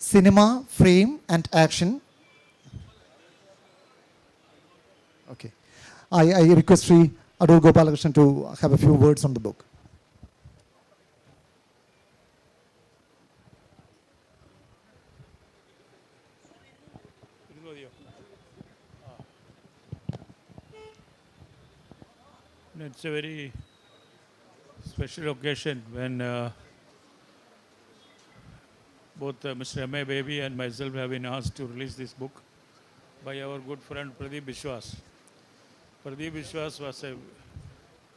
cinema, frame and action. Okay. I request Sri Adur Gopalakrishnan to have a few words on the book. It's a very special occasion when both Mr. M.A. Baby and myself have been asked to release this book by our good friend Pradeep Biswas. Pradeep Biswas was a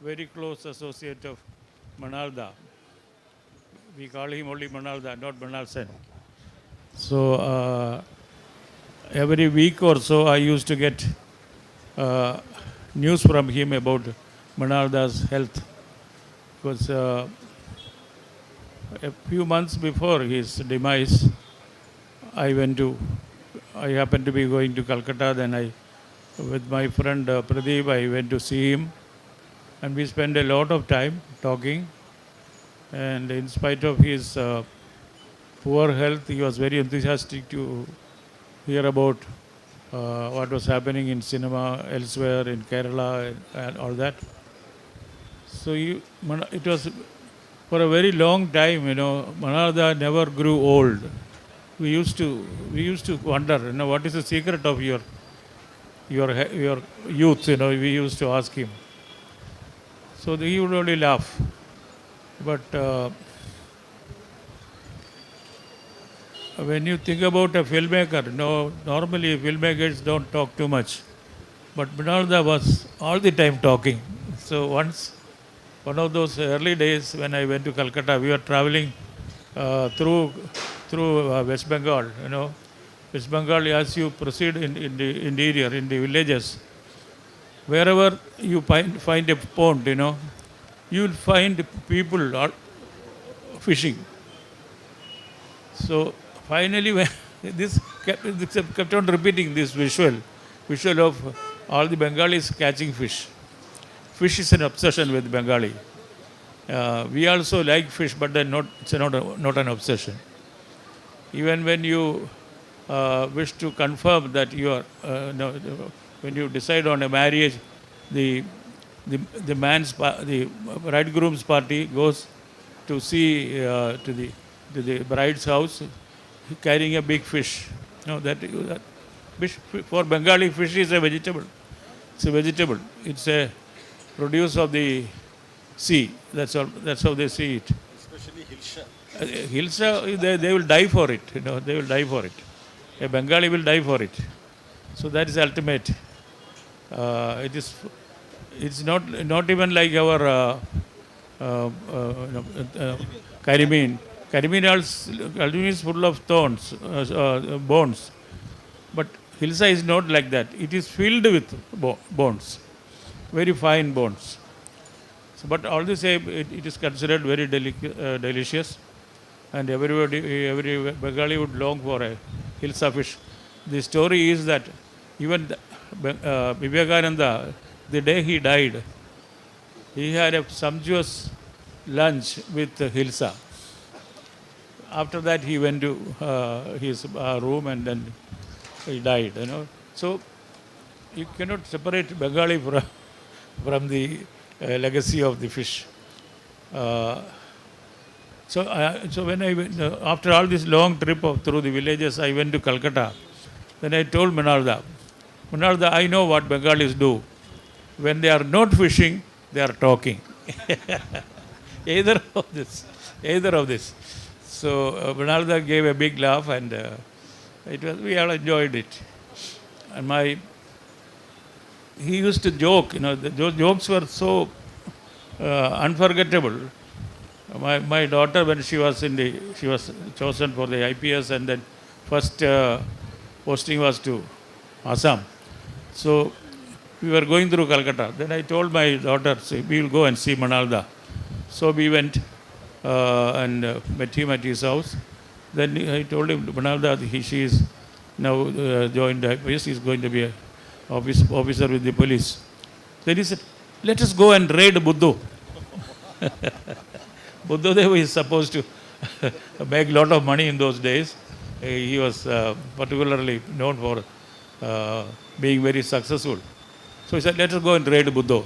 very close associate of Manalda. We call him only Manalda, not Manal Sen. So every week or so I used to get news from him about Manalda's health. Because a few months before his demise, I happened to be going to Calcutta. Then with my friend Pradeep, I went to see him, and we spent a lot of time talking. And in spite of his poor health, he was very enthusiastic to hear about what was happening in cinema elsewhere in Kerala and all that. So it was for a very long time, Manalda never grew old. We used to wonder, what is the secret of your youth? We used to ask him. So he would only laugh. But when you think about a filmmaker, normally filmmakers don't talk too much. But Manalda was all the time talking. So one of those early days when I went to Calcutta, we were traveling through West Bengal. West Bengal, as you proceed in the interior, in the villages, wherever you find a pond, you will find people fishing. So finally, when this kept on repeating this visual of all the Bengalis catching fish. Fish is an obsession with Bengali. We also like fish, but then it's not an obsession. Even when you wish to confirm that you are, when you decide on a marriage, the bridegroom's party goes to see to the bride's house, carrying a big fish. That fish, for Bengali, fish is a vegetable. It's a vegetable. It's a produce of the sea. That's how they see it. Especially Hilsha. Hilsa, they will die for it. They will die for it. A Bengali will die for it. So that is ultimate. It's not even like our Caribbean. Caribbean is full of thorns, bones. But Hilsa is not like that. It is filled with bones. Very fine bones. So, but all the same, it is considered very delicious, and every Bengali would long for a Hilsa fish. The story is that even Vivekananda, the day he died, he had a sumptuous lunch with Hilsa. After that, he went to his room and then he died. So you cannot separate Bengali from the legacy of the fish. So when I went, after all this long trip through the villages, I went to Calcutta. Then I told Manalda, I know what Bengalis do. When they are not fishing, they are talking. Either of this. So Manalda gave a big laugh, and we all enjoyed it. And he used to joke, those jokes were so unforgettable. My daughter, when she was chosen for the IPS, and then first posting was to Assam. So we were going through Calcutta. Then I told my daughter, we will go and see Manalda. So we went and met him at his house. Then I told him, Manalda, she is now joined IPS. He is going to be an officer with the police. Then he said, let us go and raid Buddhu. Buddha is supposed to make a lot of money in those days. he was particularly known for being very successful. So he said, let us go and raid Buddha.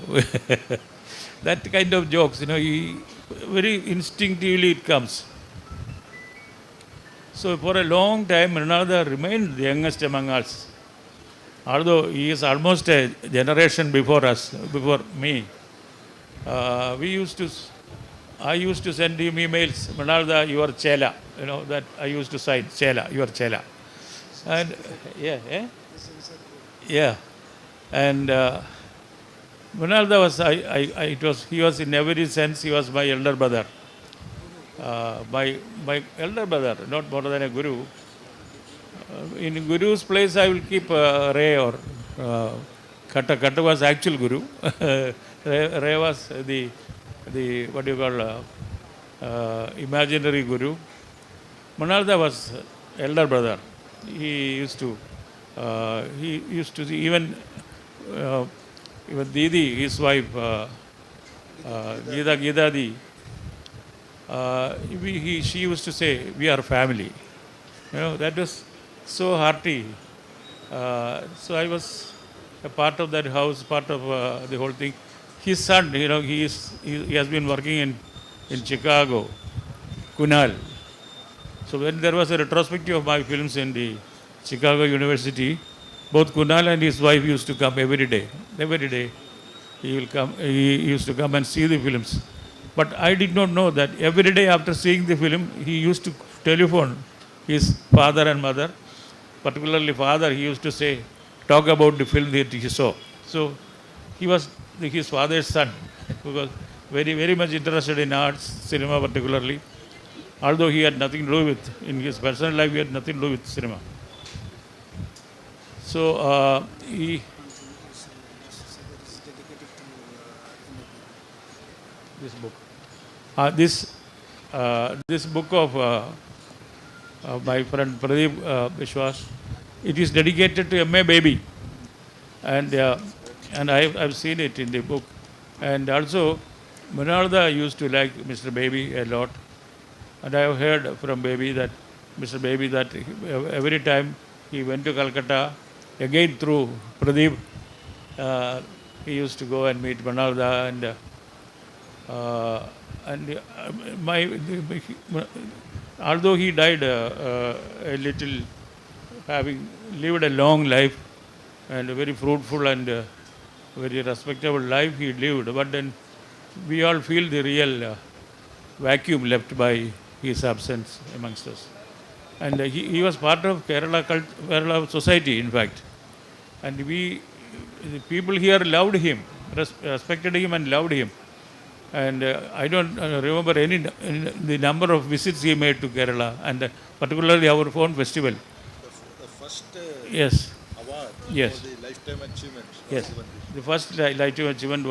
That kind of jokes, very instinctively it comes. So for a long time, Mrinalda remained the youngest among us. Although he is almost a generation before us, before me. I used to send him emails, Mrinalda, you are Chela. That I used to sign, Chela, you are Chela. And yeah. And Mrinalda he was in every sense, he was my elder brother. My elder brother, not more than a guru. In Guru's place, I will keep Ray or Kata. Kata was actual Guru. Ray was the what do you call imaginary Guru. Mrinalda was elder brother. He used to see even Didi, his wife, Gita Di. She used to say, we are family. That was so hearty. So I was a part of that house, part of the whole thing. His son, he has been working in Chicago, Kunal. So when there was a retrospective of my films in the Chicago University, both Kunal and his wife used to come every day. Every day he used to come and see the films. But I did not know that every day after seeing the film, he used to telephone his father and mother. Particularly father, he used to say, talk about the film that he saw. So he was his father's son, because very, very much interested in arts, cinema particularly. Although he had nothing to do with, in his personal life, he had nothing to do with cinema. So this book. This book of my friend Pradeep Vishwas, it is dedicated to M.A. Baby, and I've seen it in the book. And also, Mrinalda used to like Mr. Baby a lot, and I have heard from Baby that Mr. Baby that every time he went to Calcutta, again through Pradeep, he used to go and meet Mrinalda although he died a little, having lived a long life and a very fruitful and very respectable life he lived, but then we all feel the real vacuum left by his absence amongst us. And he was part of Kerala society, in fact. And the people here loved him, respected him and loved him. And I don't remember the number of visits he made to Kerala, and particularly our own festival. The first yes. award Yes. for the lifetime achievement. Yes. The first lifetime achievement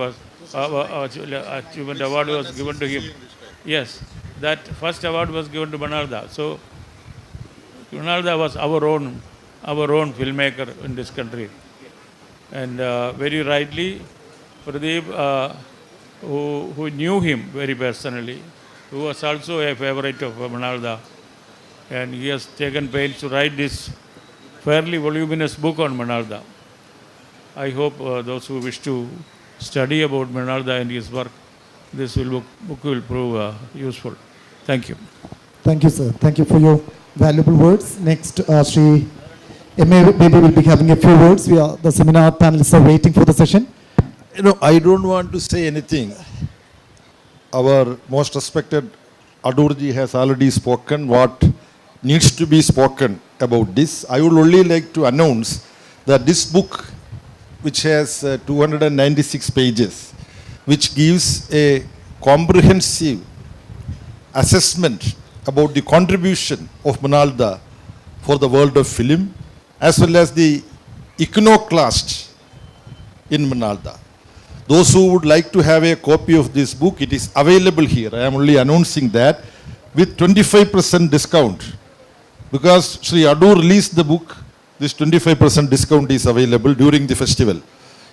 achievement award was given to him. Yes. That first award was given to Mrinalda. So Mrinalda was our own filmmaker in this country. And very rightly, Pradeep, who knew him very personally, who was also a favorite of Mrinalda, and he has taken pains to write this fairly voluminous book on Mrinalda. I hope those who wish to study about Mrinalda and his work, this book will prove useful. Thank you. Thank you, sir. Thank you for your valuable words. Next, Sri M.A. Baby will be having a few words. The seminar panelists are waiting for the session. I don't want to say anything. Our most respected Adurji has already spoken what needs to be spoken about this. I would only like to announce that this book, which has 296 pages, which gives a comprehensive assessment about the contribution of Mrinalda for the world of film, as well as the iconoclast in Mrinalda. Those who would like to have a copy of this book, it is available here. I am only announcing that with 25% discount. Because Sri Adu released the book, this 25% discount is available during the festival.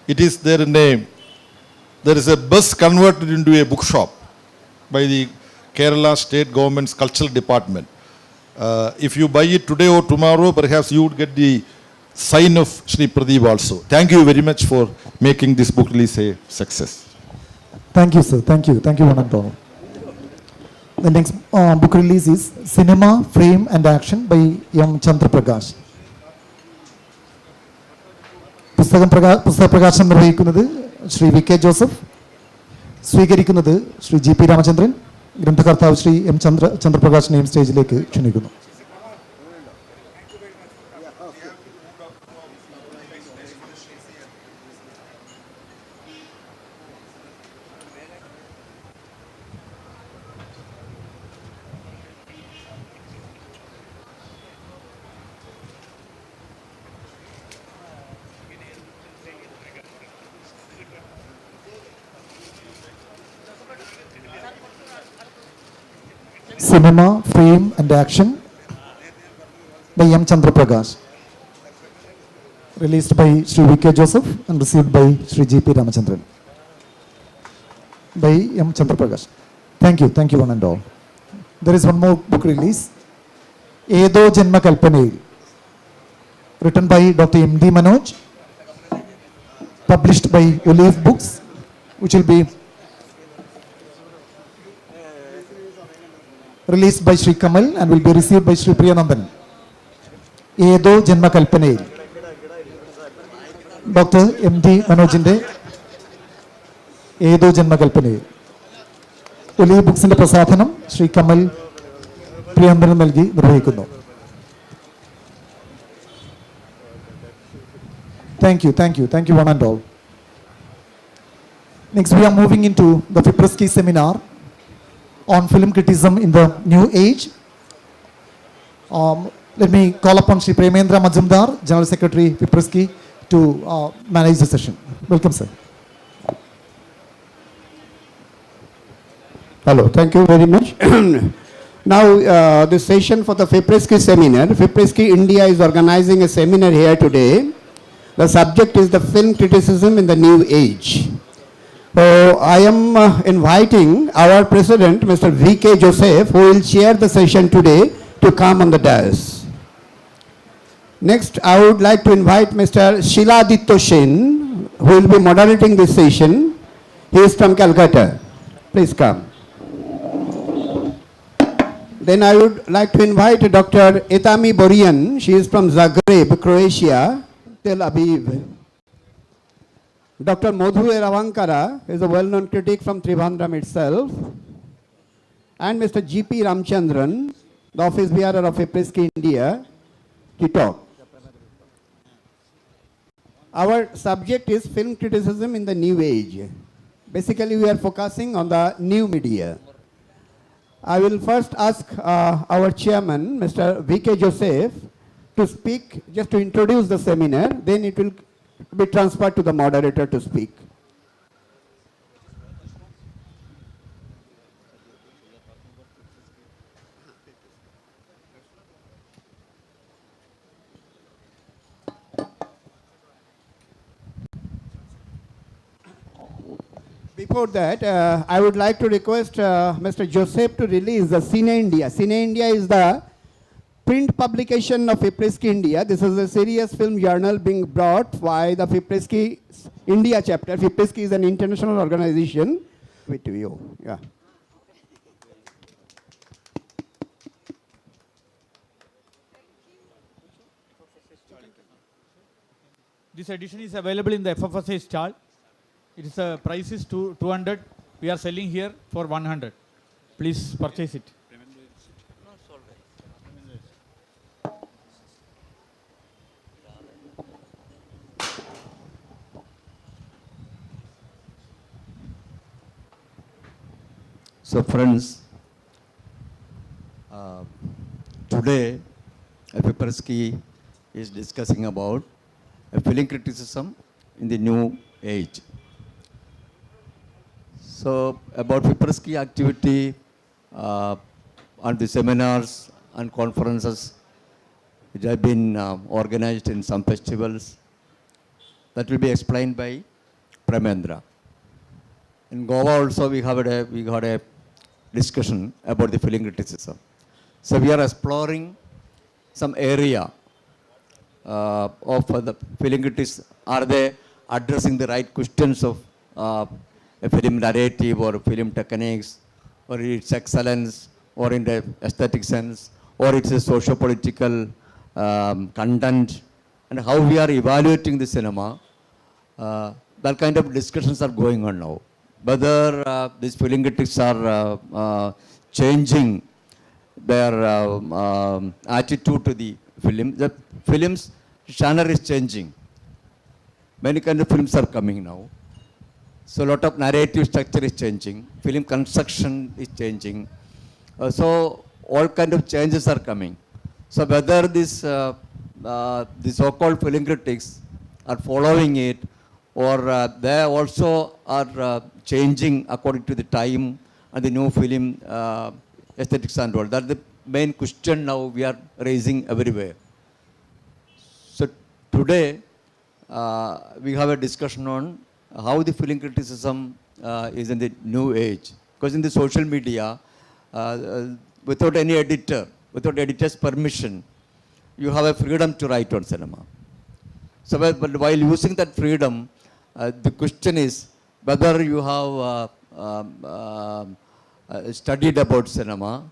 It is there there is a bus converted into a bookshop by the Kerala State Government's Cultural Department. If you buy it today or tomorrow, perhaps you would get the sign of Shri Pradeep also. Thank you very much for making this book release a success. Thank you, sir. Thank you. Thank you, one and all. The next book release is Cinema, Frame and Action by M. Chandra Prakash. പുസ്തക പ്രകാശനം നിർവഹിക്കുന്നത് Shri V K Joseph, സ്വീകരിക്കുന്നത് Shri G P Ramachandran, ഗ്രന്ഥകർത്താവ് Shri M ചന്ദ്രപ്രകാശിനെയും സ്റ്റേജിലേക്ക് ക്ഷണിക്കുന്നു. Cinema, Frame and Action by M. Chandra Prakash. Released by Sri V. K. Joseph and received by Sri G. P. Ramachandran. By M. Chandra Prakash. Thank you one and all. There is one more book release. Edo Janma Kalpanayil. Written by Dr. M. D. Manoj. Published by Olive Books, which will be released by Sri Kamal and will be received by Sri Priyanandan. Edo Janma Kalpanayil. Dr. M.D. Manojinde Edo Janma Kalpanayil. Olive Books ന്റെ പ്രസാധനം ശ്രീ കമൽ പ്രിയന്തരൻ നൽകി നിർവഹിക്കുന്നു. Thank you one and all. Next we are moving into the Fipresci seminar on film criticism in the new age. Let me call upon Sri Premendra Majumdar, General Secretary Fipresci, to manage the session. Welcome, sir. Hello, thank you very much. Now, the session for the Fipresci seminar. Fipresci India is organizing a seminar here today. The subject is the film criticism in the new age. So I am inviting our president, Mr. V. K. Joseph, who will chair the session today, to come on the dais. Next, I would like to invite Mr. Shiladitya Sen, who will be moderating this session. He is from Calcutta. Please come. Then I would like to invite Dr. Etami Borian. She is from Zagreb, Croatia, Tel Aviv. Dr. Madhu Eravankara is a well-known critic from Trivandrum itself. And Mr. G. P. Ramchandran, the office bearer of Fipresci India, to talk. Our subject is film criticism in the new age. Basically, we are focusing on the new media. I will first ask our chairman, Mr. V. K. Joseph, to speak, just to introduce the seminar. Then it will be transferred to the moderator to speak. Before that, I would like to request Mr. Joseph to release the Cine India. Cine India is the print publication of Fipresci India. This is a serious film journal being brought by the Fipresci India chapter. Fipresci is an international organization. With you, yeah. This edition is available in the FFSI stall. Its price is 200. We are selling here for 100. Please purchase it. So friends, today Fipresci is discussing about film criticism in the new age. So about Fipresci activity and the seminars and conferences which have been organized in some festivals, that will be explained by Premendra. In Goa also we had a discussion about the film criticism. So we are exploring some area of the film critics. Are they addressing the right questions of a film narrative or film techniques, or its excellence, or in the aesthetic sense, or it's a socio-political content, and how we are evaluating the cinema. That kind of discussions are going on now. Whether these film critics are changing their attitude to the film. The films genre is changing. Many kind of films are coming now. So a lot of narrative structure is changing. Film construction is changing. So all kind of changes are coming. So whether this the so-called film critics are following it, or they also are changing according to the time and the new film aesthetics and all. That's the main question now we are raising everywhere. So today we have a discussion on how the film criticism is in the new age. Because in the social media, without any editor, without editor's permission, you have a freedom to write on cinema. So but while using that freedom, the question is whether you have studied about cinema,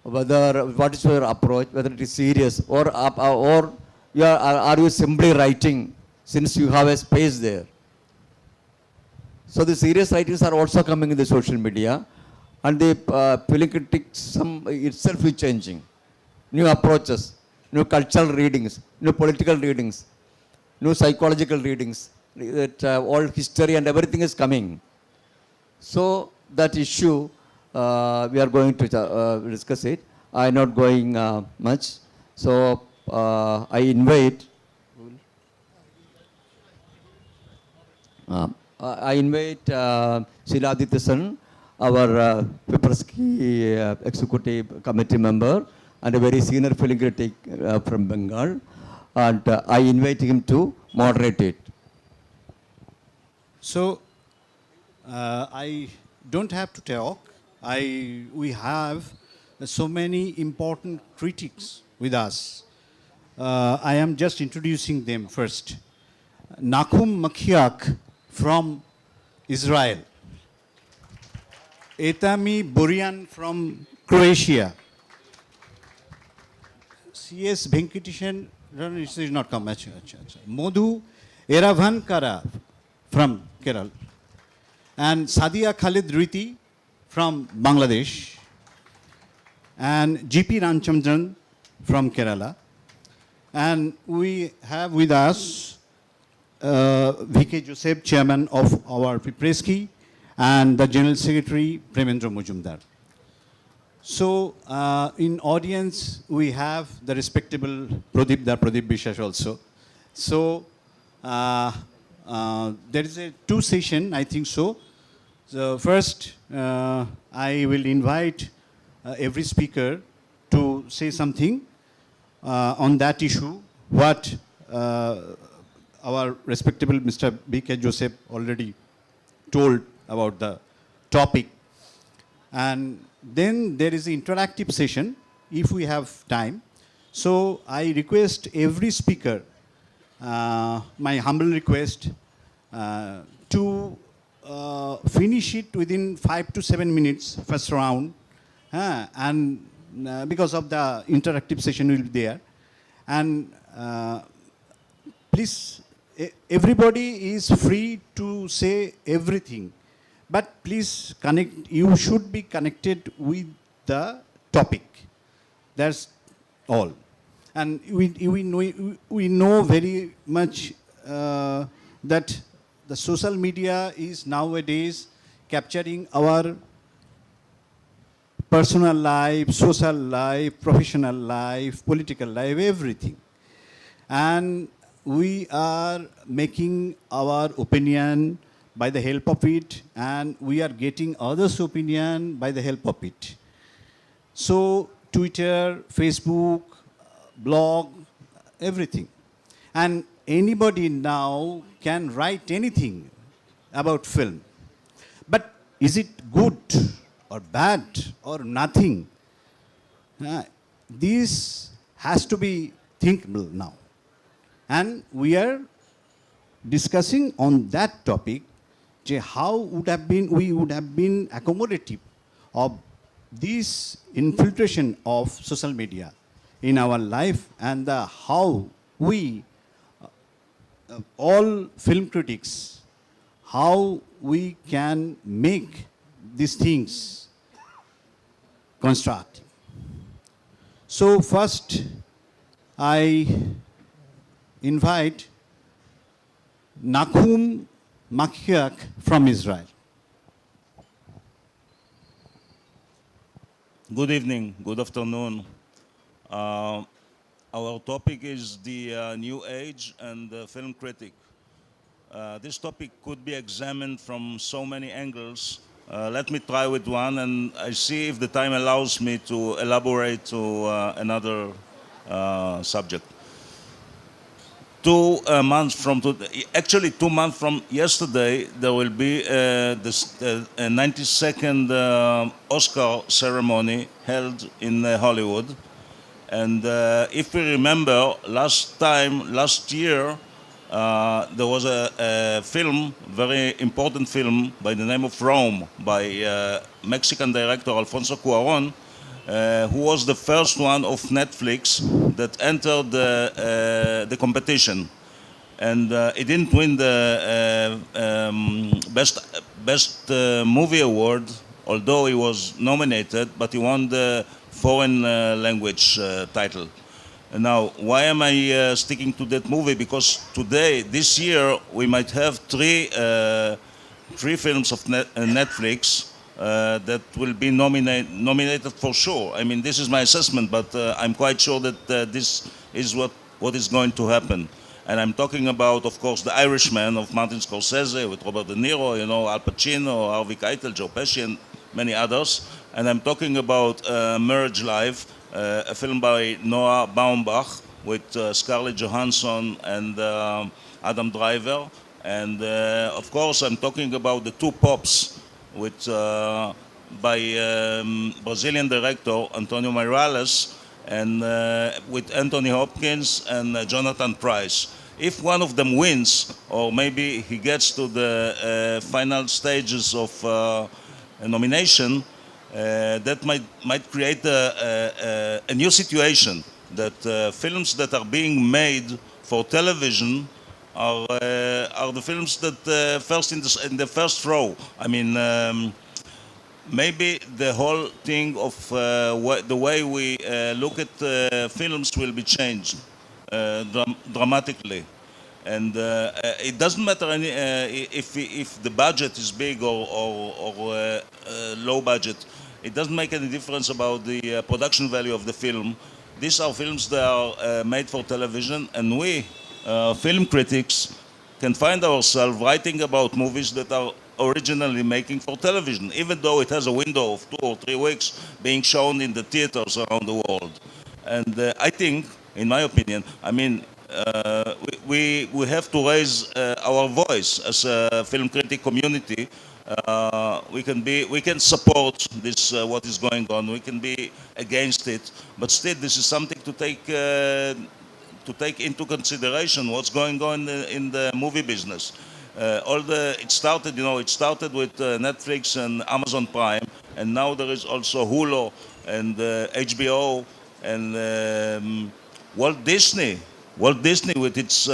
whether what is your approach, whether it is serious, or are you simply writing since you have a space there. So the serious writers are also coming in the social media, and the film criticism itself is changing. New approaches, new cultural readings, new political readings, new psychological readings, that all history and everything is coming. So that issue we are going to discuss it. I am not going much. So I invite Sheila Adityasan, our Fipresci executive committee member and a very senior film critic from Bengal, and I invite him to moderate it. So I don't have to talk. We have so many important critics with us. I am just introducing them first. Nakhum Makhiak from Israel. Etami Burian from Croatia. C.S. Venkatesan is not come. Modhu Eravankara from Kerala. And Sadia Khalid Riti from Bangladesh. And G.P. Ramchandran from Kerala. And we have with us V.K. Joseph, chairman of our Fipresci, and the general secretary, Premendra Mujumdar. So in audience, we have the respectable Pradeep Bishas also. So there is a two session, I think so. So first, I will invite every speaker to say something on that issue, what our respectable Mr. B.K. Joseph already told about the topic. And then there is an interactive session, if we have time. So I request every speaker, my humble request, to finish it within 5 to 7 minutes, first round, and because of the interactive session will be there. And please, everybody is free to say everything, but please connect. You should be connected with the topic. That's all. And we know very much that the social media is nowadays capturing our personal life, social life, professional life, political life, everything. And we are making our opinion by the help of it, and we are getting others' opinion by the help of it. So Twitter, Facebook, blog, everything. And anybody now can write anything about film. But is it good or bad or nothing? this has to be thinkable now. And we are discussing on that topic, how we would have been accommodative of this infiltration of social media in our life, and how we, all film critics, how we can make these things constructive. So first, I invite Nakhum Makiak from Israel. Good evening, good afternoon. Our topic is the new age and the film critic. This topic could be examined from so many angles. Let me try with one, and I see if the time allows me to elaborate to another subject. 2 months from today, actually 2 months from yesterday, there will be this 92nd Oscar ceremony held in Hollywood. And if we remember, last year, there was a film, very important film by the name of Rome, by Mexican director Alfonso Cuarón, who was the first one of Netflix that entered the competition. And he didn't win the best movie award, although he was nominated, but he won the foreign language title. And now, why am I sticking to that movie? Because today, this year, we might have three films of Netflix that will be nominated for sure. I mean, this is my assessment, but I'm quite sure that this is what is going to happen. And I'm talking about, of course, The Irishman of Martin Scorsese with Robert De Niro, you know, Al Pacino, Harvey Keitel, Joe Pesci, and many others. And I'm talking about Marriage Life, a film by Noah Baumbach with Scarlett Johansson and Adam Driver. And of course, I'm talking about The Two Pops with, by Brazilian director Antonio Meirelles, and with Anthony Hopkins and Jonathan Pryce. If one of them wins, or maybe he gets to the final stages of a nomination, that might create a new situation, that films that are being made for television are the films that first in the first row. I mean, maybe the whole thing of the way we look at films will be changed dramatically. And it doesn't matter if the budget is big or low budget. It doesn't make any difference about the production value of the film. These are films that are made for television, and we, film critics, can find ourselves writing about movies that are originally making for television, even though it has a window of 2 or 3 weeks being shown in the theaters around the world. And I think, in my opinion, I mean, we have to raise our voice as a film critic community. We can support this, what is going on. We can be against it, but still, this is something to take into consideration. What's going on in the movie business? It started with Netflix and Amazon Prime, and now there is also Hulu and HBO and Walt Disney with its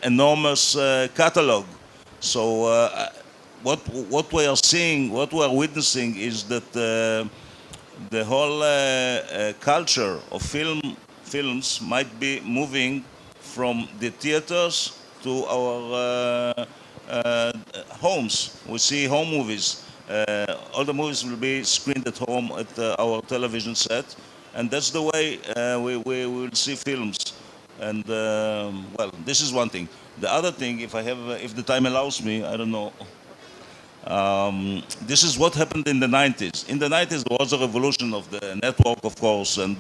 enormous catalog. So what we are seeing, what we are witnessing, is that the whole culture of films might be moving from the theaters to our homes. We see home movies. All the movies will be screened at home at our television set, and that's the way we will see films. And well, this is one thing. The other thing, if the time allows me, I don't know. This is what happened in the 90s. In the 90s, there was a revolution of the network, of course, and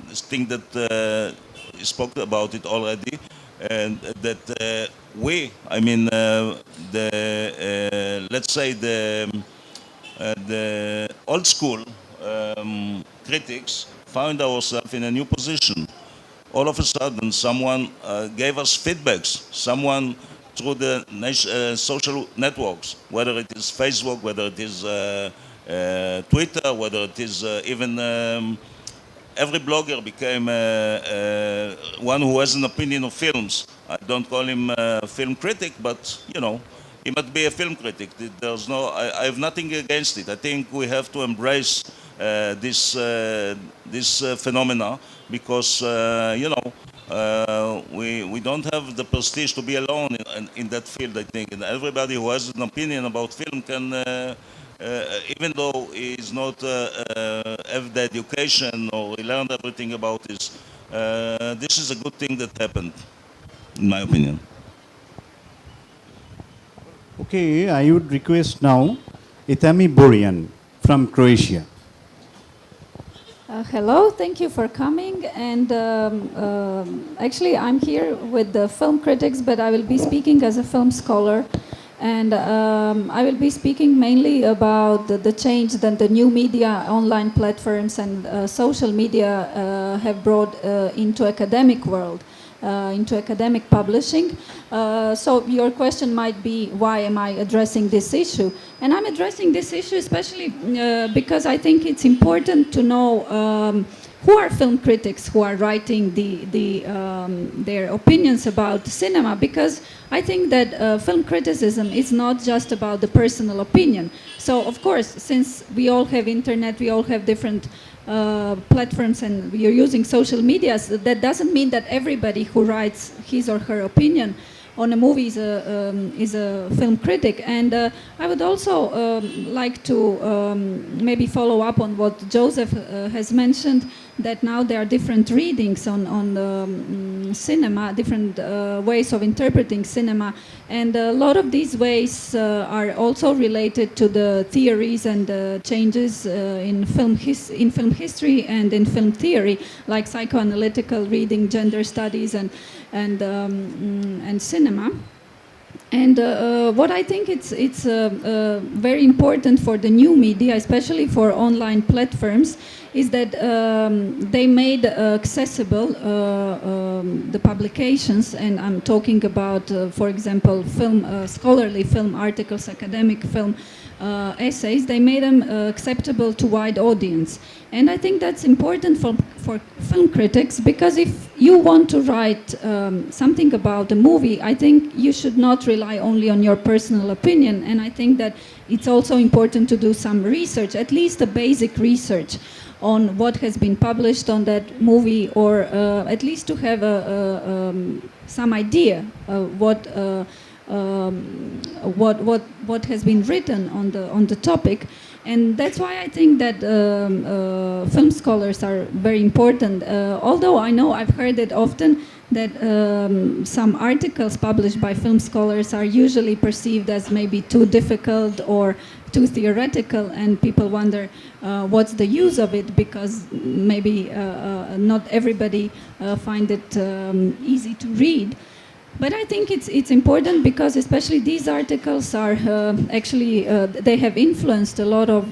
this thing that you spoke about it already, and that let's say the old school critics found ourselves in a new position. All of a sudden, someone gave us feedbacks. Someone through the social networks, whether it is Facebook, whether it is Twitter, whether it is even every blogger became one who has an opinion of films. I don't call him a film critic, but you know, he might be a film critic. There's no, I have nothing against it. I think we have to embrace this phenomena because you know we don't have the prestige to be alone in that field. I think, and everybody who has an opinion about film can. Even though he is not have the education or he learned everything about this, this is a good thing that happened, in my opinion. Okay, I would request now Itami Borian from Croatia. Hello, thank you for coming. And actually, I'm here with the film critics, but I will be speaking as a film scholar. And I will be speaking mainly about the change that the new media, online platforms and social media have brought into academic world, into academic publishing. So your question might be, why am I addressing this issue? And I'm addressing this issue especially because I think it's important to know who are film critics who are writing their opinions about cinema, because I think that film criticism is not just about the personal opinion. So of course, since we all have internet, we all have different platforms and we are using social media, so that doesn't mean that everybody who writes his or her opinion on a movie is a film critic. And I would also like to maybe follow up on what Joseph has mentioned, that now there are different readings on cinema, different ways of interpreting cinema, and a lot of these ways are also related to the theories and the changes in film history and in film theory, like psychoanalytical reading, gender studies, and cinema. And what I think it's very important for the new media, especially for online platforms, is that they made accessible the publications, and I'm talking about, for example, scholarly film articles, academic film essays. They made them acceptable to wide audience. And I think that's important for film critics, because if you want to write something about a movie, I think you should not rely only on your personal opinion. And I think that it's also important to do some research, at least a basic research on what has been published on that movie, or at least to have some idea of what has been written on the topic. And that's why I think that film scholars are very important. Although I know I've heard it often that some articles published by film scholars are usually perceived as maybe too difficult or too theoretical, and people wonder what's the use of it, because maybe not everybody find it easy to read. But I think it's important, because especially these articles are actually, they have influenced a lot of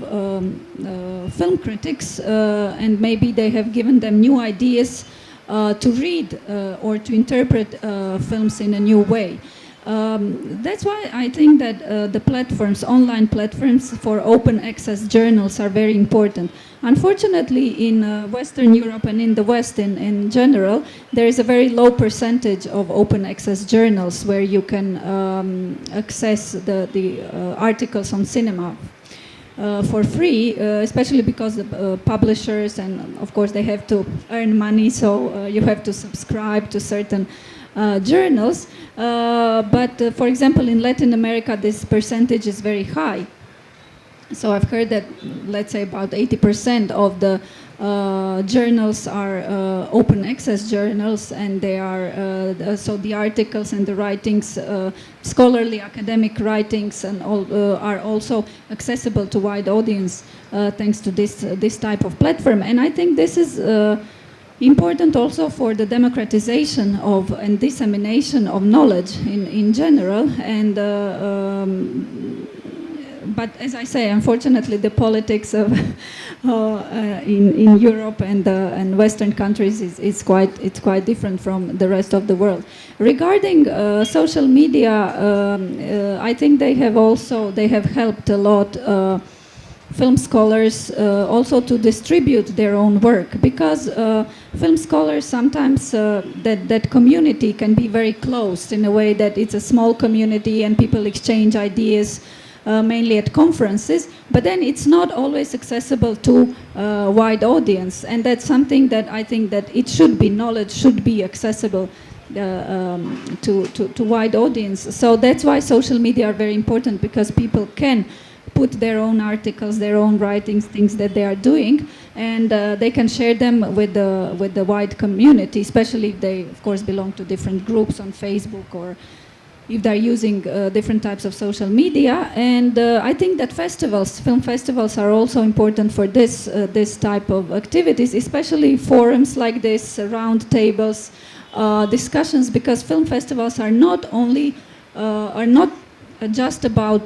film critics, and maybe they have given them new ideas to read or to interpret films in a new way. That's why I think that the platforms, online platforms for open access journals are very important. Unfortunately, in Western Europe and in the West in general, there is a very low percentage of open access journals where you can access the articles on cinema for free, especially because the publishers, and of course they have to earn money, so you have to subscribe to certain journals. But for example, in Latin America, this percentage is very high. So I've heard that, let's say, about 80% of the journals are open access journals, and they are so the articles and the writings, scholarly academic writings, and all are also accessible to wide audience thanks to this type of platform. And I think this is important also for the democratization of and dissemination of knowledge in general. And but as I say, unfortunately, the politics of in Europe and Western countries it's quite different from the rest of the world. Regarding social media, I think they have helped a lot film scholars also to distribute their own work, because film scholars sometimes that community can be very closed in a way that it's a small community and people exchange ideas mainly at conferences, but then it's not always accessible to a wide audience, and that's something that I think that it should be, knowledge should be accessible to wide audience. So that's why social media are very important, because people can put their own articles, their own writings, things that they are doing, and they can share them with the wide community, especially if they, of course, belong to different groups on Facebook, or if they're using different types of social media. And I think that film festivals are also important for this type of activities, especially forums like this, round tables, discussions, because film festivals are not just about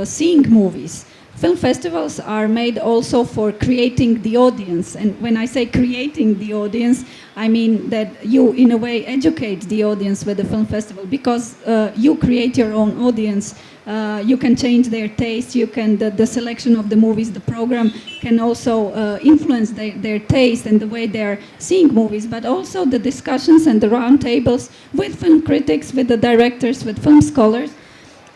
seeing movies. Film festivals are made also for creating the audience, and when I say creating the audience, I mean that you in a way educate the audience with the film festival, because you create your own audience. You can change their taste, the selection of the movies, the program can also influence their taste and the way they're seeing movies, but also the discussions and the round tables with film critics, with the directors, with film scholars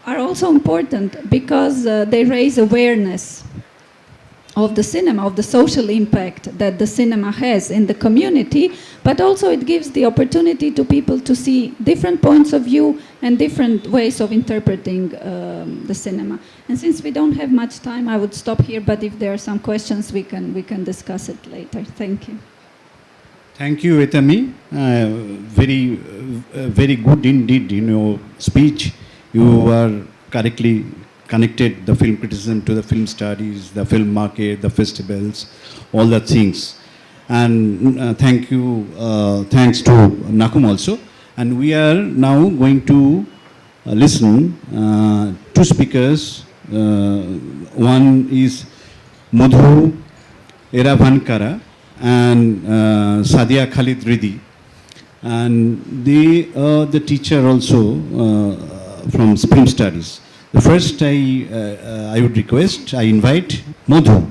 are also important, because they raise awareness of the cinema, of the social impact that the cinema has in the community, but also it gives the opportunity to people to see different points of view and different ways of interpreting the cinema. And since we don't have much time, I would stop here, but if there are some questions, we can discuss it later. Thank you. Thank you, Etami. Very good indeed, speech. You are correctly connected the film criticism to the film studies, the film market, the festivals, all the things. And thank you, thanks to Nakum also. And we are now going to listen two speakers. One is Madhu Eravankara and Sadia Khalid Ridi. And they are the teacher also from film studies. The first I would request, I invite Madhu.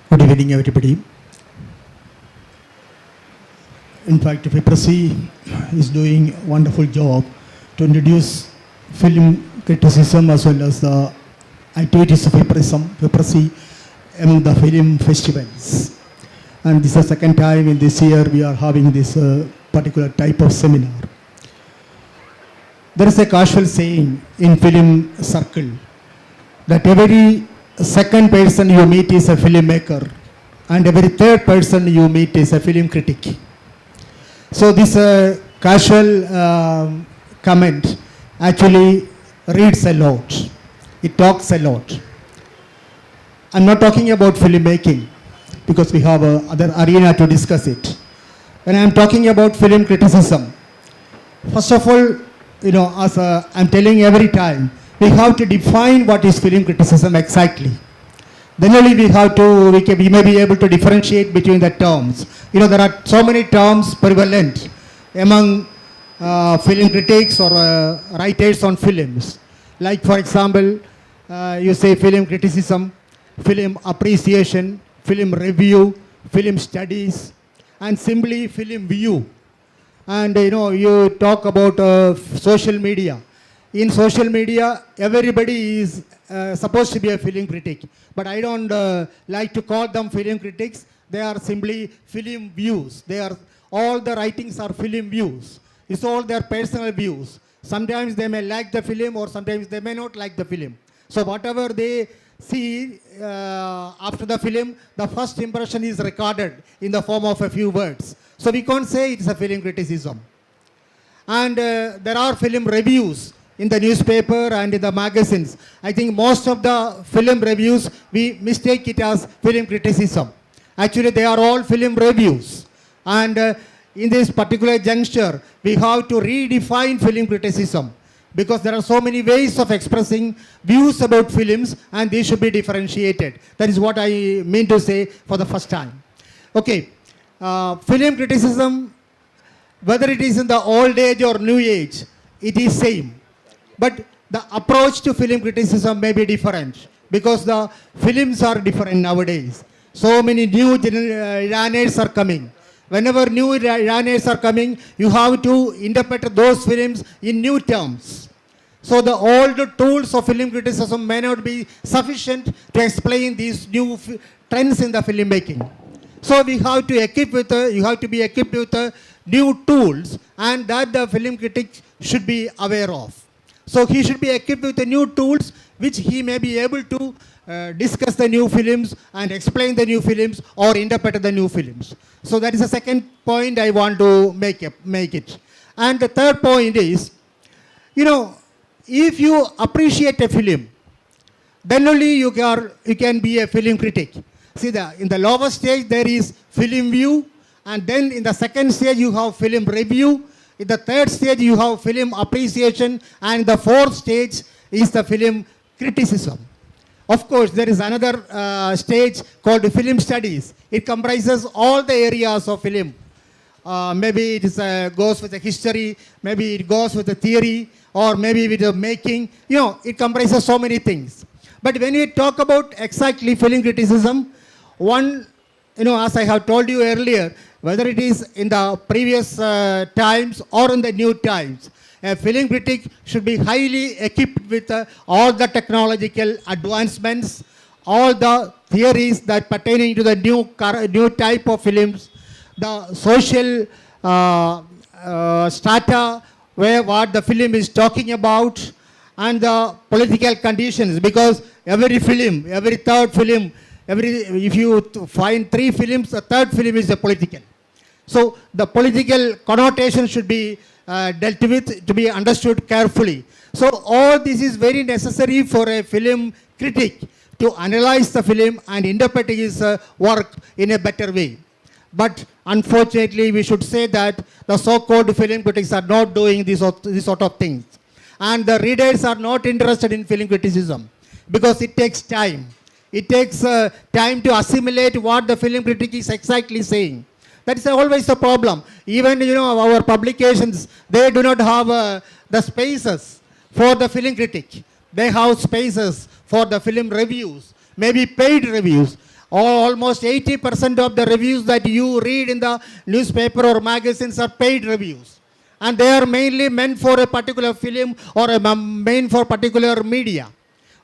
Good evening, everybody. In fact, Fipresci is doing a wonderful job to introduce film criticism as well as the activities of Fipresci among the film festivals. And this is the second time in this year we are having this particular type of seminar. There is a casual saying in film circle that every second person you meet is a filmmaker and every third person you meet is a film critic. So this casual comment actually reads a lot. It talks a lot. I'm not talking about filmmaking because we have other arena to discuss it. When I'm talking about film criticism, first of all, as I'm telling every time, we have to define what is film criticism exactly. Then only we may be able to differentiate between the terms. There are so many terms prevalent among film critics or writers on films. Like, for example, you say film criticism, film appreciation, film review, film studies, and simply film view. And you talk about social media. In social media, everybody is supposed to be a film critic, but I don't like to call them film critics. They are simply film views. All the writings are film views. It's all their personal views. Sometimes they may like the film or sometimes they may not like the film. So whatever they see after the film, the first impression is recorded in the form of a few words. So we can't say it's a film criticism. And there are film reviews in the newspaper and in the magazines. I think most of the film reviews, we mistake it as film criticism. Actually, they are all film reviews. And in this particular juncture, we have to redefine film criticism, because there are so many ways of expressing views about films, and they should be differentiated. That is what I mean to say for the first time. Okay, film criticism, whether it is in the old age or new age, it is same. But the approach to film criticism may be different, because the films are different nowadays. So many new genres are coming. Whenever new genres are coming, you have to interpret those films in new terms. So the old tools of film criticism may not be sufficient to explain these new trends in the filmmaking. So we have to equip with you have to be equipped with new tools, and that the film critic should be aware of. So he should be equipped with the new tools which he may be able to discuss the new films and explain the new films or interpret the new films. So that is the second point I want to make it. And the third point is, if you appreciate a film, then only you can be a film critic. See, in the lower stage there is film view, and then in the second stage you have film review. In the third stage you have film appreciation, and the fourth stage is the film criticism. Of course, there is another stage called film studies. It comprises all the areas of film. Maybe it goes with the history, maybe it goes with the theory, or maybe with the making. It comprises so many things. But when we talk about exactly film criticism, one, as I have told you earlier, whether it is in the previous times or in the new times, a film critic should be highly equipped with all the technological advancements, all the theories that pertaining to the new type of films, the social strata where what the film is talking about, and the political conditions, because every film, every third film, if you find 3 films, the third film is a political. So the political connotation should be dealt with, to be understood carefully. So all this is very necessary for a film critic to analyze the film and interpret his work in a better way. But unfortunately, we should say that the so-called film critics are not doing this sort of things. And the readers are not interested in film criticism, because it takes time. It takes time to assimilate what the film critic is exactly saying. That is always the problem. Even our publications, they do not have the spaces for the film critic. They have spaces for the film reviews, maybe paid reviews. Almost 80% of the reviews that you read in the newspaper or magazines are paid reviews. And they are mainly meant for a particular film, or meant for particular media,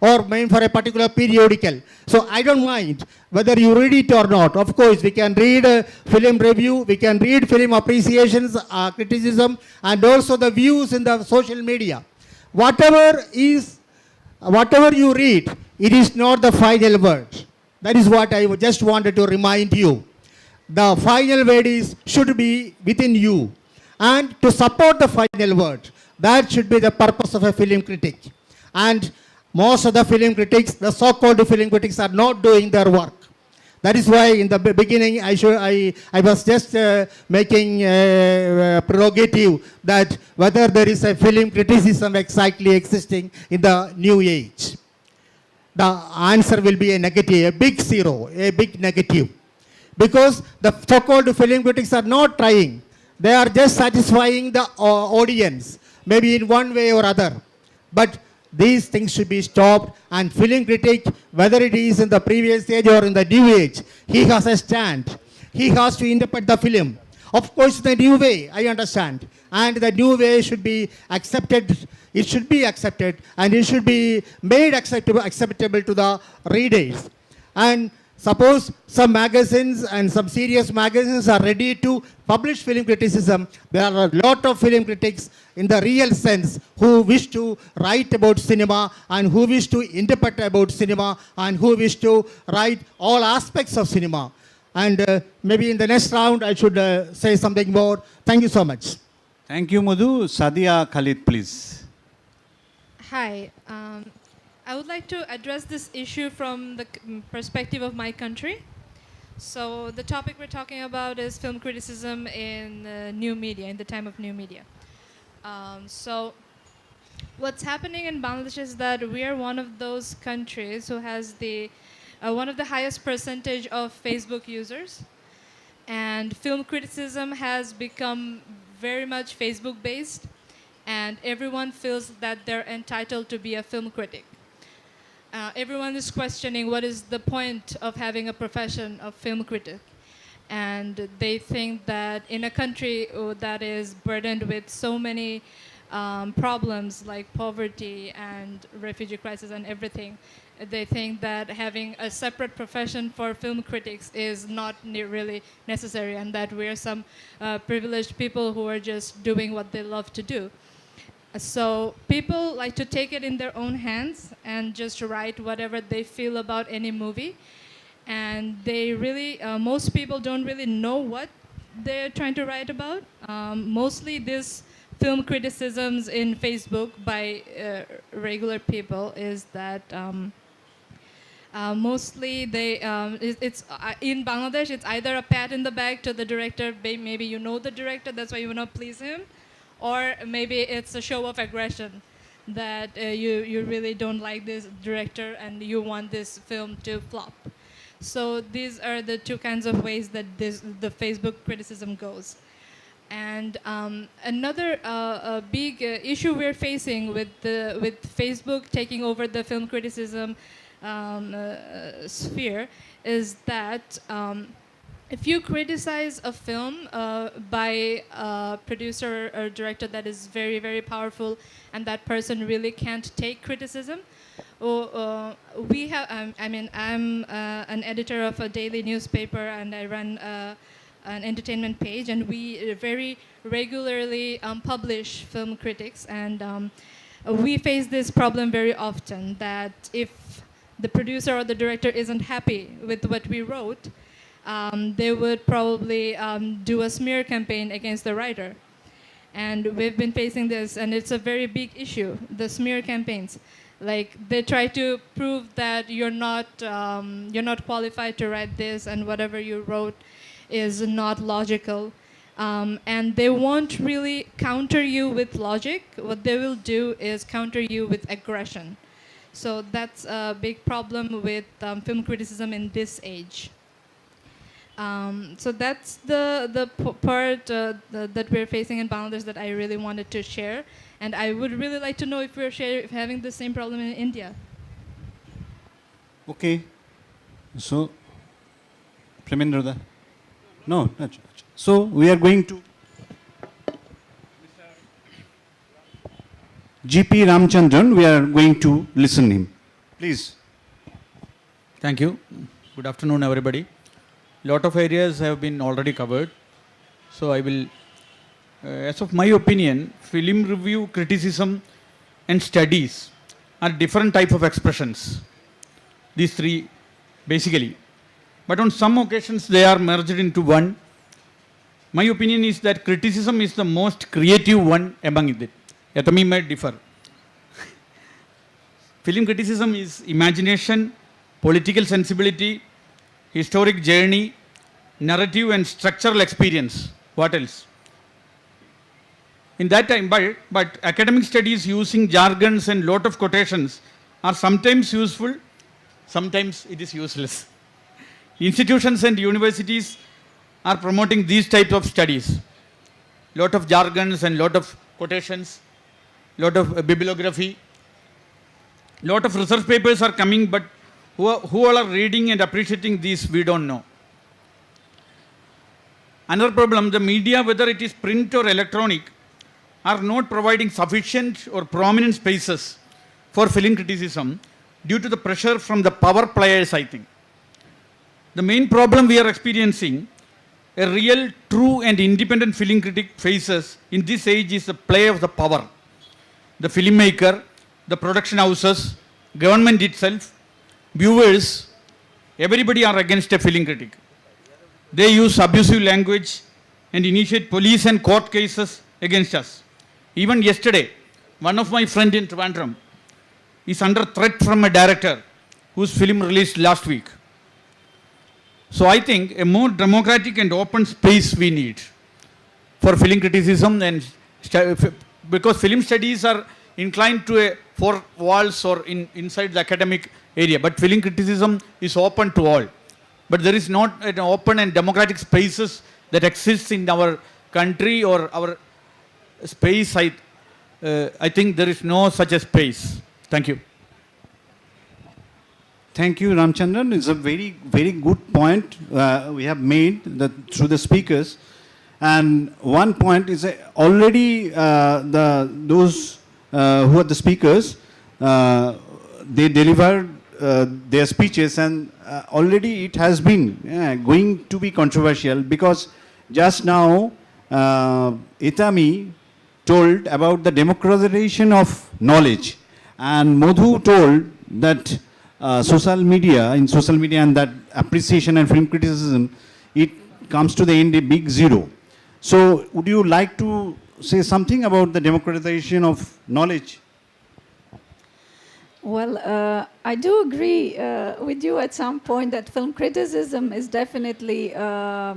or meant for a particular periodical. So I don't mind whether you read it or not. Of course, we can read a film review, we can read film appreciations, criticism, and also the views in the social media. Whatever you read, it is not the final word. That is what I just wanted to remind you. The final word should be within you. And to support the final word, that should be the purpose of a film critic. And most of the film critics, the so-called film critics, are not doing their work. That is why in the beginning I was just making a prerogative that whether there is a film criticism exactly existing in the new age. The answer will be a negative, a big zero, a big negative. Because the so-called film critics are not trying. They are just satisfying the audience, maybe in one way or other. But these things should be stopped, and film critic, whether it is in the previous age or in the new age, he has a stand. He has to interpret the film. Of course, the new way, I understand. And the new way should be accepted. It should be accepted, and it should be made acceptable to the readers. And suppose some magazines and some serious magazines are ready to publish film criticism. There are a lot of film critics in the real sense who wish to write about cinema, and who wish to interpret about cinema, and who wish to write all aspects of cinema. And maybe in the next round I should say something more. Thank you so much. Thank you, Madhu. Sadia Khalid, please. Hi. I would like to address this issue from the perspective of my country. So the topic we're talking about is film criticism in new media, in the time of new media. So what's happening in Bangladesh is that we are one of those countries who has the one of the highest percentage of Facebook users, and film criticism has become very much Facebook based, and everyone feels that they're entitled to be a film critic. Everyone is questioning what is the point of having a profession of film critic. And they think that in a country that is burdened with so many problems like poverty and refugee crisis and everything, they think that having a separate profession for film critics is not really necessary, and that we're some privileged people who are just doing what they love to do. So people like to take it in their own hands and just write whatever they feel about any movie. And they really, most people don't really know what they're trying to write about. Mostly this film criticisms in Facebook by regular people is that mostly they, it's in Bangladesh, it's either a pat in the back to the director, maybe you know the director, that's why you want to please him, or maybe it's a show of aggression that you really don't like this director and you want this film to flop. So these are the two kinds of ways that the Facebook criticism goes. And another big issue we're facing with Facebook taking over the film criticism sphere is that if you criticize a film by a producer or director that is very, very powerful and that person really can't take criticism, we have, I'm an editor of a daily newspaper and I run an entertainment page, and we very regularly publish film critics, and we face this problem very often, that if the producer or the director isn't happy with what we wrote, they would probably do a smear campaign against the writer. And we've been facing this, and it's a very big issue, the smear campaigns. Like, they try to prove that you're not qualified to write this, and whatever you wrote is not logical. And they won't really counter you with logic. What they will do is counter you with aggression. So that's a big problem with film criticism in this age. So that's the part that we're facing in Bangladesh that I really wanted to share. And I would really like to know if we're having the same problem in India. Okay. So, Premendra, no. So, we are going to GP Ramchandran, we are going to listen him. Please. Thank you. Good afternoon, everybody. Lot of areas have been already covered. So I will, as of my opinion, film review, criticism and studies are different type of expressions. These three, basically. But on some occasions, they are merged into one. My opinion is that criticism is the most creative one among it. Yatami may differ. Film criticism is imagination, political sensibility, historic journey, narrative and structural experience. What else? In that time, but academic studies using jargons and lot of quotations are sometimes useful, sometimes it is useless. Institutions and universities are promoting these types of studies. Lot of jargons and lot of quotations, lot of bibliography, lot of research papers are coming, but who all are reading and appreciating these, we don't know. Another problem, the media, whether it is print or electronic, are not providing sufficient or prominent spaces for film criticism due to the pressure from the power players, I think. The main problem we are experiencing, a real, true and independent film critic faces in this age is the play of the power. The filmmaker, the production houses, government itself, viewers, everybody are against a film critic. They use abusive language and initiate police and court cases against us. Even yesterday, one of my friends in Trivandrum is under threat from a director whose film released last week. So I think a more democratic and open space we need for film criticism, and because film studies are inclined to a four walls or inside the academic area, but film criticism is open to all. But there is not an open and democratic spaces that exists in our country or our space. I think there is no such a space. Thank you. Thank you, Ramchandran. It's a very, very good point we have made through the speakers. And one point is already those who are the speakers, they delivered their speeches, and already it has been going to be controversial, because just now Itami told about the democratization of knowledge, and Madhu told that social media and that appreciation and film criticism, it comes to the end a big zero. So would you like to say something about the democratization of knowledge? Well, I do agree with you at some point that film criticism is definitely a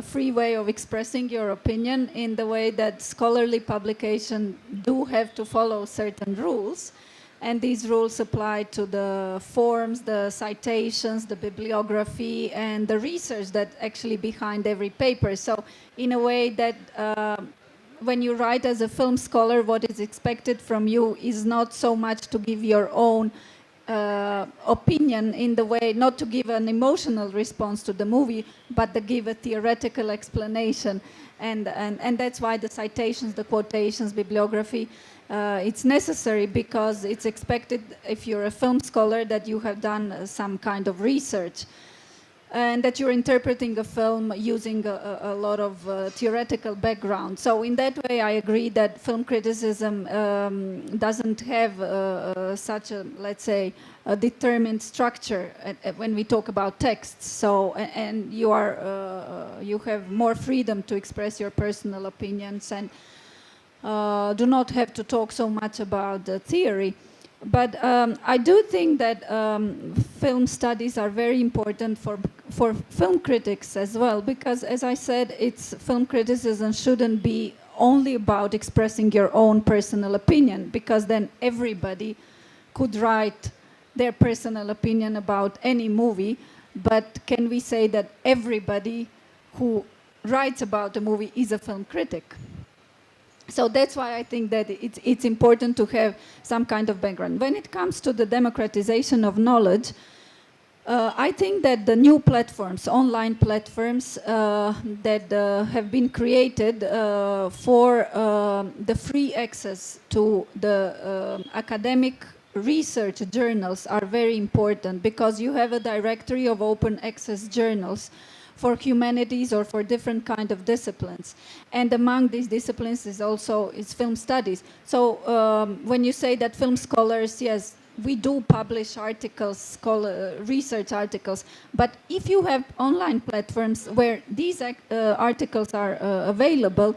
free way of expressing your opinion, in the way that scholarly publications do have to follow certain rules. And these rules apply to the forms, the citations, the bibliography, and the research that actually behind every paper. So in a way that when you write as a film scholar, what is expected from you is not so much to give your own opinion, in the way, not to give an emotional response to the movie, but to give a theoretical explanation. And that's why the citations, the quotations, bibliography, it's necessary, because it's expected, if you're a film scholar, that you have done some kind of research and that you're interpreting a film using a lot of theoretical background. So in that way, I agree that film criticism doesn't have such a, let's say, a determined structure when we talk about texts. So, and you have more freedom to express your personal opinions, and do not have to talk so much about the theory. But I do think that film studies are very important for film critics as well, because, as I said, film criticism shouldn't be only about expressing your own personal opinion, because then everybody could write their personal opinion about any movie. But can we say that everybody who writes about a movie is a film critic? So that's why I think that it's important to have some kind of background. When it comes to the democratization of knowledge, I think that the new platforms, online platforms that have been created for the free access to the academic research journals are very important, because you have a directory of open access journals for humanities or for different kind of disciplines. And among these disciplines is film studies. So when you say that film scholars, yes, we do publish articles, research articles, but if you have online platforms where these articles are available,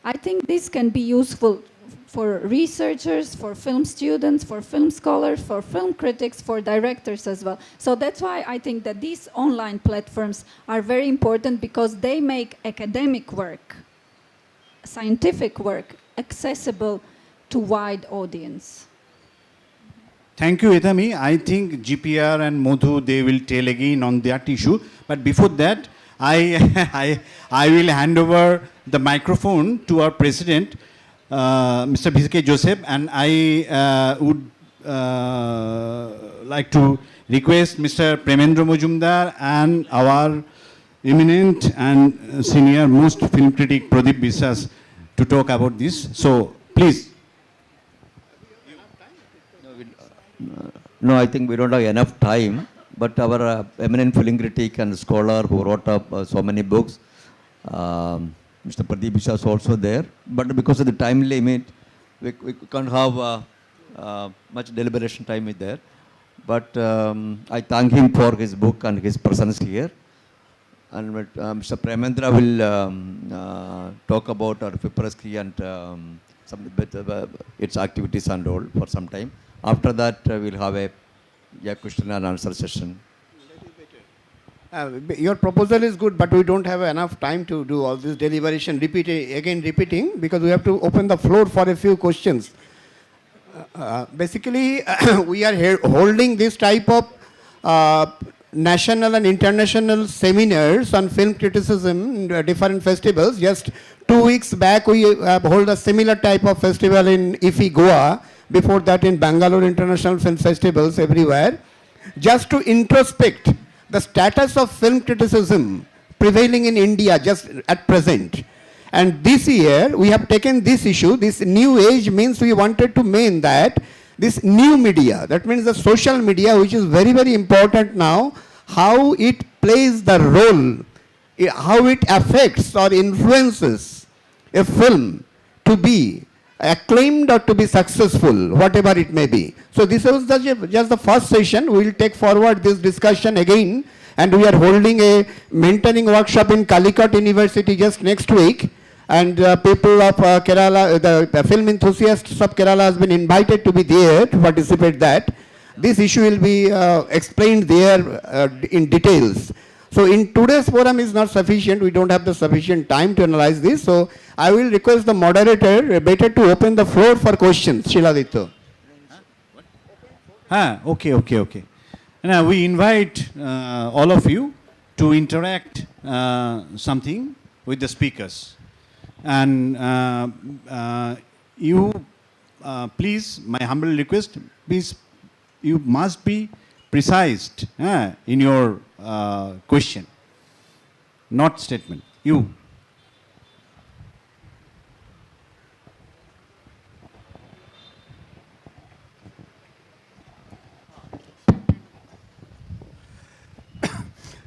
I think this can be useful for researchers, for film students, for film scholars, for film critics, for directors as well. So that's why I think that these online platforms are very important, because they make academic work, scientific work, accessible to wide audience. Thank you, Itami. I think GPR and Madhu, they will tell again on that issue. But before that, I will hand over the microphone to our president, Mr. VK Joseph, and I would like to request Mr. Premendra Majumdar and our eminent and senior most film critic Pradeep Biswas to talk about this. So, please. No, I think we don't have enough time, but our eminent film critic and scholar who wrote up so many books, Mr. Pradeep Biswas is also there, but because of the time limit, we can't have much deliberation time with there. But I thank him for his book and his presence here. And Mr. Premendra will talk about our Fipresci and some bit of, its activities and all for some time. After that, we'll have a question and answer session. Your proposal is good, but we don't have enough time to do all this deliberation, repeating, because we have to open the floor for a few questions. Basically, we are here holding this type of national and international seminars on film criticism in different festivals. Just 2 weeks back, we hold a similar type of festival in IFFK, Goa. Before that, in Bangalore International Film Festivals everywhere. Just to introspect the status of film criticism prevailing in India just at present. And this year, we have taken this issue. This new age means we wanted to mean that this new media, that means the social media, which is very, very important now, how it plays the role, how it affects or influences a film to be acclaimed or to be successful, whatever it may be. So this was just the first session. We will take forward this discussion again, and we are holding a mentoring workshop in Calicut University just next week. And people of Kerala, the film enthusiasts of Kerala has been invited to be there to participate that. This issue will be explained there in details. So in today's forum is not sufficient. We don't have the sufficient time to analyze this. So I will request the moderator better to open the floor for questions. Shiladitya. Okay. Now we invite all of you to interact something with the speakers. And you, please, my humble request, please, you must be precise in your question, not statement. You.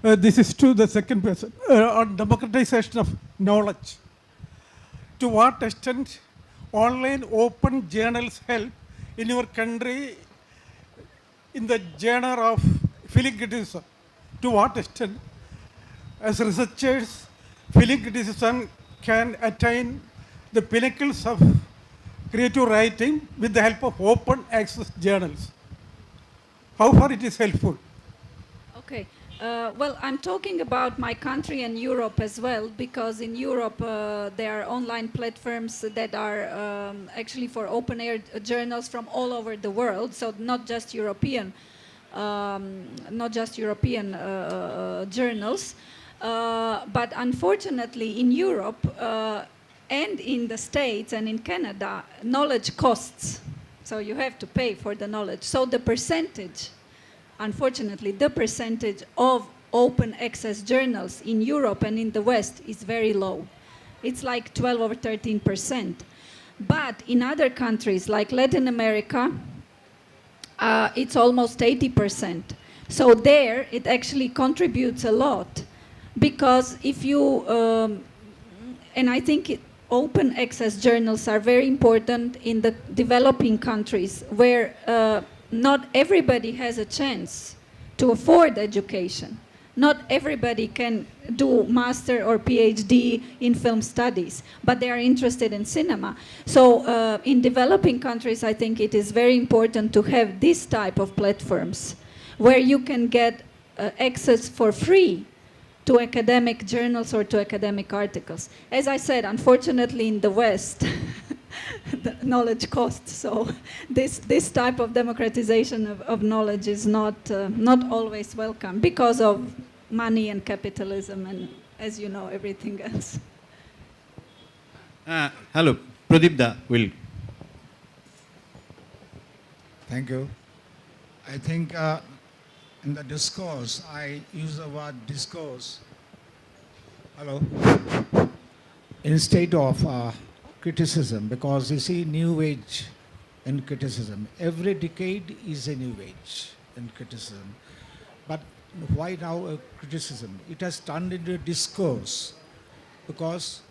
This is to the second person on democratization of knowledge. To what extent online open journals help in your country in the genre of film criticism? To what extent, as researchers, film criticism can attain the pinnacles of creative writing with the help of open access journals? How far it is helpful? Okay. Well, I'm talking about my country and Europe as well, because in Europe there are online platforms that are actually for open air journals from all over the world, so not just European journals. But unfortunately in Europe and in the States and in Canada, knowledge costs. So you have to pay for the knowledge. So the percentage, unfortunately, the percentage of open access journals in Europe and in the West is very low. It's like 12 or 13%. But in other countries like Latin America, it's almost 80%. So there, it actually contributes a lot. Because if you, and I think open access journals are very important in the developing countries where not everybody has a chance to afford education. Not everybody can do master or PhD in film studies, but they are interested in cinema. So in developing countries, I think it is very important to have this type of platforms where you can get access for free to academic journals or to academic articles. As I said, unfortunately in the West, the knowledge costs. So this type of democratization of knowledge is not always welcome because of money and capitalism and, as you know, everything else. Hello, Pradipda will. Thank you. I think in the discourse, I use the word discourse. Hello. Instead of criticism, because you see new age in criticism. Every decade is a new age in criticism. But why now a criticism? It has turned into a discourse because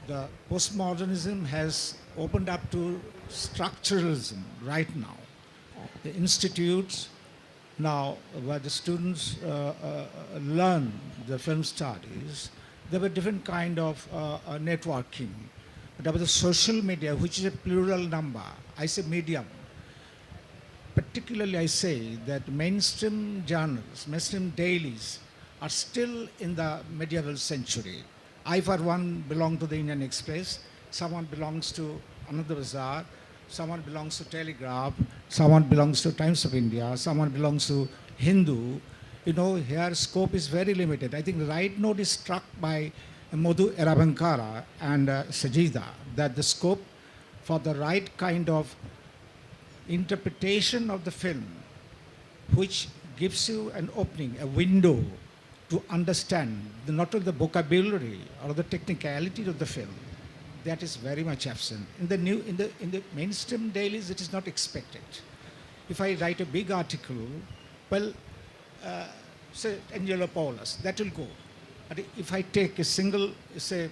the postmodernism has opened up to structuralism right now. The institutes now where the students learn the film studies, there were different kind of networking. But the social media, which is a plural number, I say medium. Particularly I say that mainstream journals, mainstream dailies are still in the medieval century. I, for one, belong to the Indian Express. Someone belongs to Ananda Bazaar. Someone belongs to Telegraph. Someone belongs to Times of India. Someone belongs to Hindu. You know, here scope is very limited. I think the right note is struck by Madhu Erabankara and Sajida, that the scope for the right kind of interpretation of the film, which gives you an opening, a window to understand not only the vocabulary or the technicality of the film, that is very much absent. In the mainstream dailies, it is not expected. If I write a big article, well, say Angelopoulos, that will go. But if I take a single, say,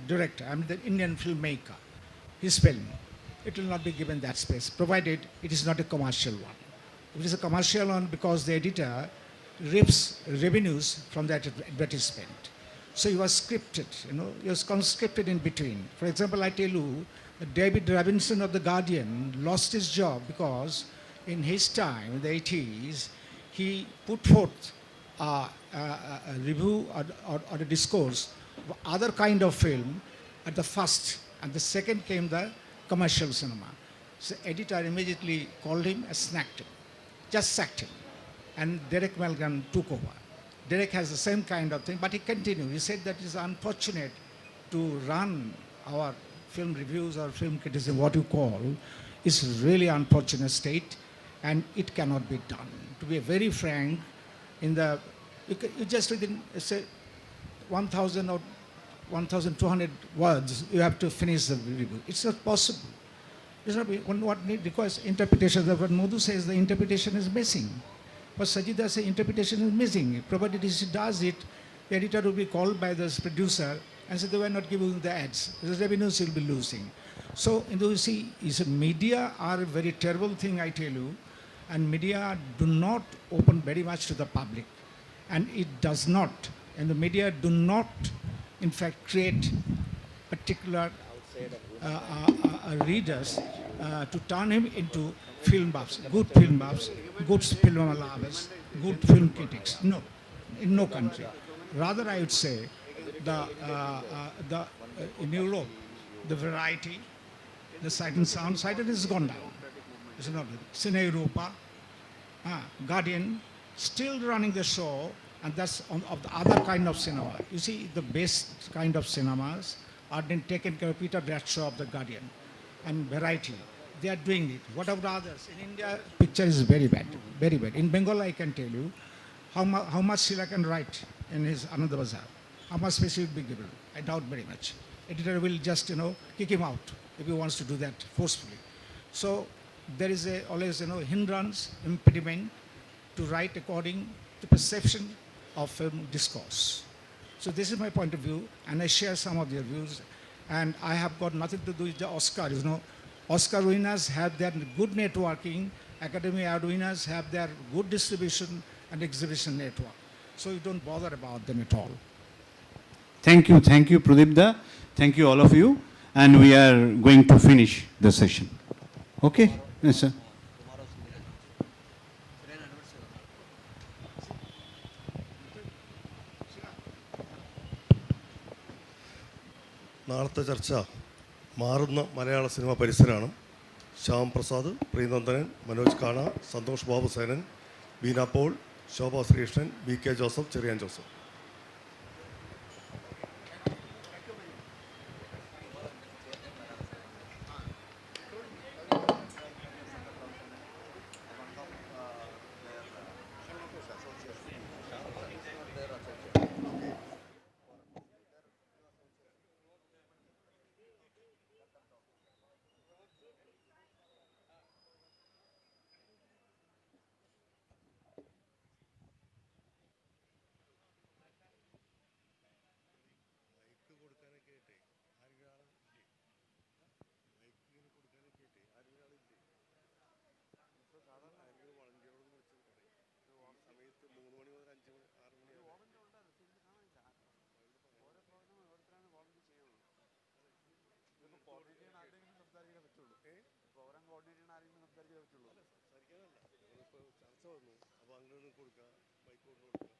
director, I mean the Indian filmmaker, his film, it will not be given that space, provided it is not a commercial one. If it is a commercial one, because the editor reaps revenues from that advertisement. So you are scripted, you know, you are conscripted in between. For example, I tell you, David Robinson of The Guardian lost his job because in his time, in the 80s, he put forth a review or a discourse of other kind of film at the first, and the second came the commercial cinema. So editor immediately called him and snacked him, just sacked him. And Derek Melgan took over. Derek has the same kind of thing, but he continued. He said that it is unfortunate to run our film reviews or film criticism, what you call, is really unfortunate state, and it cannot be done. To be very frank, you just within, say, 1,000 or 1,200 words, you have to finish the review. It's not possible. It's not, what requires interpretation. What Madhu says, the interpretation is missing. But Sajida says interpretation is missing. Provided she does it, the editor will be called by the producer and say they were not giving the ads. The revenues will be losing. So, you see, media are a very terrible thing, I tell you, and media do not open very much to the public. And it does not, and the media do not, in fact, create particular readers to turn him into film buffs, good film lovers, good film critics. No, in no country. Rather, I would say, in Europe, the variety, the sight and sound, sight has gone down. It's not Cine Europa, Guardian, still running the show, and that's of the other kind of cinema. You see, the best kind of cinemas are being taken care of. Peter Bradshaw of The Guardian and Variety. They are doing it. What about others? In India, picture is very bad, very bad. In Bengal, I can tell you how much Sila can write in his Ananda Bazaar. How much space will be given? I doubt very much. Editor will just, kick him out if he wants to do that forcefully. So there is always, hindrance, impediment to write according to perception of film discourse. So this is my point of view, and I share some of their views. And I have got nothing to do with the Oscars. Oscar winners have their good networking, Academy Award winners have their good distribution and exhibition network. So you don't bother about them at all. Thank you, Pradipda. Thank you, all of you. And we are going to finish the session. Okay? Yes, sir. നാളത്തെ ചർച്ച മാറുന്ന Malayala cinema പരിസരമാണ്. Shyam Prasad, Priyanandanan, Manoj Kana, Santhosh Babu Senan, Beena Paul, Shobha Sreekrishnan, VK Joseph, Cherian Joseph. ചർച്ച വന്നു, അപ്പോൾ അങ്ങനെ കൊടുക്കുക, mic കൊടുക്കുക.